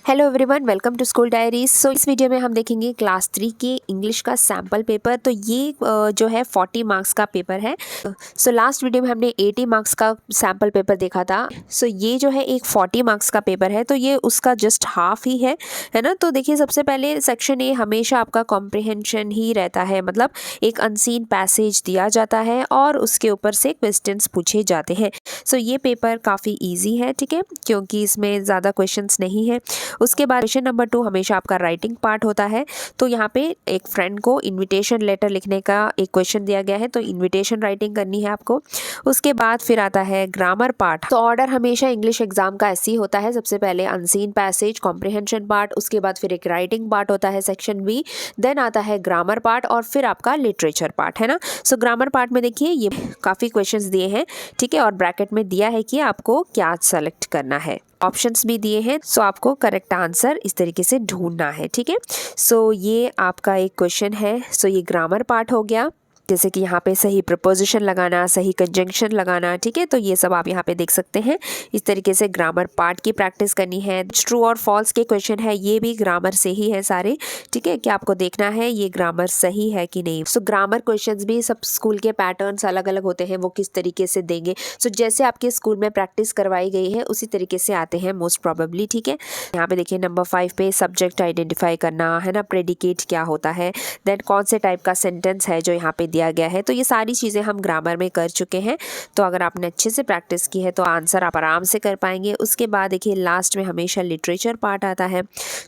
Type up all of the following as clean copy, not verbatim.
Hello everyone, welcome to school diaries. So इस video में हम देखेंगे क्लास 3 के इंग्लिश का सैम्पल पेपर। तो ये जो है 40 मार्क्स का पेपर है। सो लास्ट वीडियो में हमने 80 मार्क्स का सैम्पल पेपर देखा था। सो ये जो है एक 40 मार्क्स का पेपर है, तो ये उसका जस्ट हाफ ही है ना। तो देखिए, सबसे पहले सेक्शन ए हमेशा आपका कॉम्प्रिहेंशन ही रहता है, मतलब एक अनसीन पैसेज दिया जाता है और उसके ऊपर से क्वेश्चंस पूछे जाते हैं। सो ये पेपर काफ़ी ईजी है, ठीक है, क्योंकि इसमें ज़्यादा क्वेश्चंस नहीं है। उसके बाद क्वेश्चन नंबर 2 हमेशा आपका राइटिंग पार्ट होता है। तो यहाँ पे एक फ्रेंड को इनविटेशन लेटर लिखने का एक क्वेश्चन दिया गया है, तो इनविटेशन राइटिंग करनी है आपको। उसके बाद फिर आता है ग्रामर पार्ट। तो ऑर्डर हमेशा इंग्लिश एग्जाम का ऐसे ही होता है, सबसे पहले अनसीन पैसेज, कॉम्प्रिहेंशन पार्ट, उसके बाद फिर एक राइटिंग पार्ट होता है सेक्शन बी, देन आता है ग्रामर पार्ट और फिर आपका लिटरेचर पार्ट, है ना। सो ग्रामर पार्ट में देखिए ये काफ़ी क्वेश्चंस दिए हैं, ठीक है, और ब्रैकेट में दिया है कि आपको क्या सेलेक्ट करना है। ऑप्शंस भी दिए हैं, सो आपको करेक्ट आंसर इस तरीके से ढूंढना है, ठीक है। सो ये आपका एक क्वेश्चन है। सो ये ग्रामर पार्ट हो गया, जैसे कि यहाँ पे सही प्रपोजिशन लगाना, सही कंजंक्शन लगाना, ठीक है। तो ये सब आप यहाँ पे देख सकते हैं। इस तरीके से ग्रामर पार्ट की प्रैक्टिस करनी है। ट्रू और फॉल्स के क्वेश्चन है, ये भी ग्रामर से ही है सारे, ठीक है। कि आपको देखना है ये ग्रामर सही है कि नहीं। सो ग्रामर क्वेश्चंस भी सब स्कूल के पैटर्न्स अलग अलग होते हैं, वो किस तरीके से देंगे। सो जैसे आपके स्कूल में प्रैक्टिस करवाई गई है उसी तरीके से आते हैं मोस्ट प्रॉबेबली, ठीक है। यहाँ पे देखिए नंबर 5 पे सब्जेक्ट आइडेंटिफाई करना, है ना, प्रेडिकेट क्या होता है, देन कौन से टाइप का सेंटेंस है जो यहाँ पे दिया गया है। तो ये सारी चीज़ें हम ग्रामर में कर चुके हैं। तो अगर आपने अच्छे से प्रैक्टिस की है तो आंसर आप आराम से कर पाएंगे। उसके बाद देखिए लास्ट में हमेशा लिटरेचर पार्ट आता है।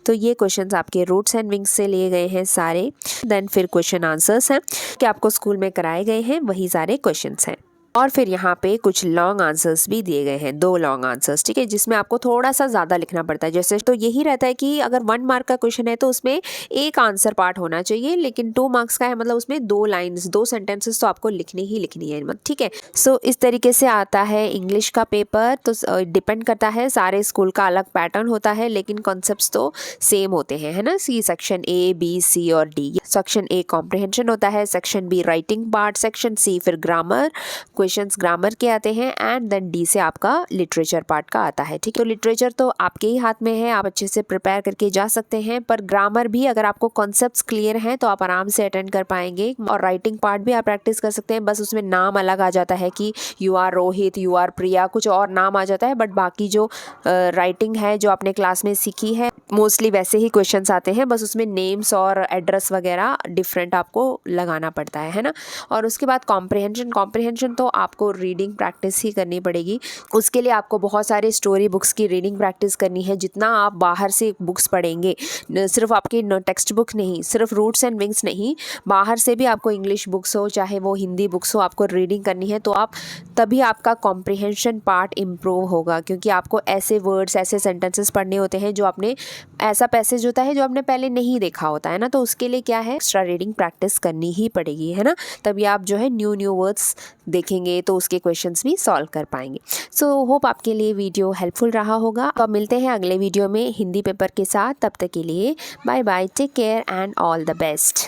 तो ये क्वेश्चंस आपके रूट्स एंड विंग्स से लिए गए हैं सारे। देन फिर क्वेश्चन आंसर्स हैं कि आपको स्कूल में कराए गए हैं, वही सारे क्वेश्चंस हैं। और फिर यहाँ पे कुछ लॉन्ग आंसर्स भी दिए गए हैं, 2 लॉन्ग आंसर्स, ठीक है, जिसमें आपको थोड़ा सा ज़्यादा लिखना पड़ता है। जैसे तो यही रहता है कि अगर 1 मार्क का क्वेश्चन है तो उसमें एक आंसर पार्ट होना चाहिए, लेकिन 2 मार्क्स का है मतलब उसमें 2 लाइन्स, 2 सेंटेंसेस तो आपको लिखनी ही लिखनी है, ठीक है। सो इस तरीके से आता है इंग्लिश का पेपर। तो डिपेंड करता है, सारे स्कूल का अलग पैटर्न होता है, लेकिन कॉन्सेप्ट्स तो सेम होते हैं, है ना। सी सेक्शन ए, बी, सी और डी। सेक्शन ए कॉम्प्रिहेंशन होता है, section B writing part, section C फिर ग्रामर क्वेश्चंस ग्रामर के आते हैं, एंड देन डी से आपका लिटरेचर पार्ट का आता है, ठीक है। तो लिटरेचर तो आपके ही हाथ में है, आप अच्छे से प्रिपेयर करके जा सकते हैं, पर ग्रामर भी अगर आपको कॉन्सेप्ट्स क्लियर हैं तो आप आराम से अटेंड कर पाएंगे। और राइटिंग पार्ट भी आप प्रैक्टिस कर सकते हैं, बस उसमें नाम अलग आ जाता है कि you are Rohit, you are Priya, कुछ और नाम आ जाता है, बट बाकी जो राइटिंग है जो आपने क्लास में सीखी है मोस्टली वैसे ही क्वेश्चंस आते हैं, बस उसमें नेम्स और एड्रेस वगैरह डिफरेंट आपको लगाना पड़ता है ना। और उसके बाद कॉम्प्रिहेंशन तो आपको रीडिंग प्रैक्टिस ही करनी पड़ेगी। उसके लिए आपको बहुत सारे स्टोरी बुक्स की रीडिंग प्रैक्टिस करनी है। जितना आप बाहर से बुक्स पढ़ेंगे, सिर्फ आपकी टेक्स्ट बुक नहीं, सिर्फ रूट्स एंड विंग्स नहीं, बाहर से भी आपको इंग्लिश बुक्स हो चाहे वो हिंदी बुक्स हो, आपको रीडिंग करनी है। तो आप तभी आपका कॉम्प्रिहेंशन पार्ट इम्प्रूव होगा, क्योंकि आपको ऐसे वर्ड्स, ऐसे सेंटेंसेस पढ़ने होते हैं जो आपने, ऐसा पैसेज होता है जो आपने पहले नहीं देखा होता है ना। तो उसके लिए क्या है, एक्स्ट्रा रीडिंग प्रैक्टिस करनी ही पड़ेगी, है ना। तभी आप जो है न्यू वर्ड्स देखेंगे तो उसके क्वेश्चंस भी सॉल्व कर पाएंगे। सो होप आपके लिए वीडियो हेल्पफुल रहा होगा। तो अब मिलते हैं अगले वीडियो में हिंदी पेपर के साथ। तब तक के लिए bye bye, take care and all the best.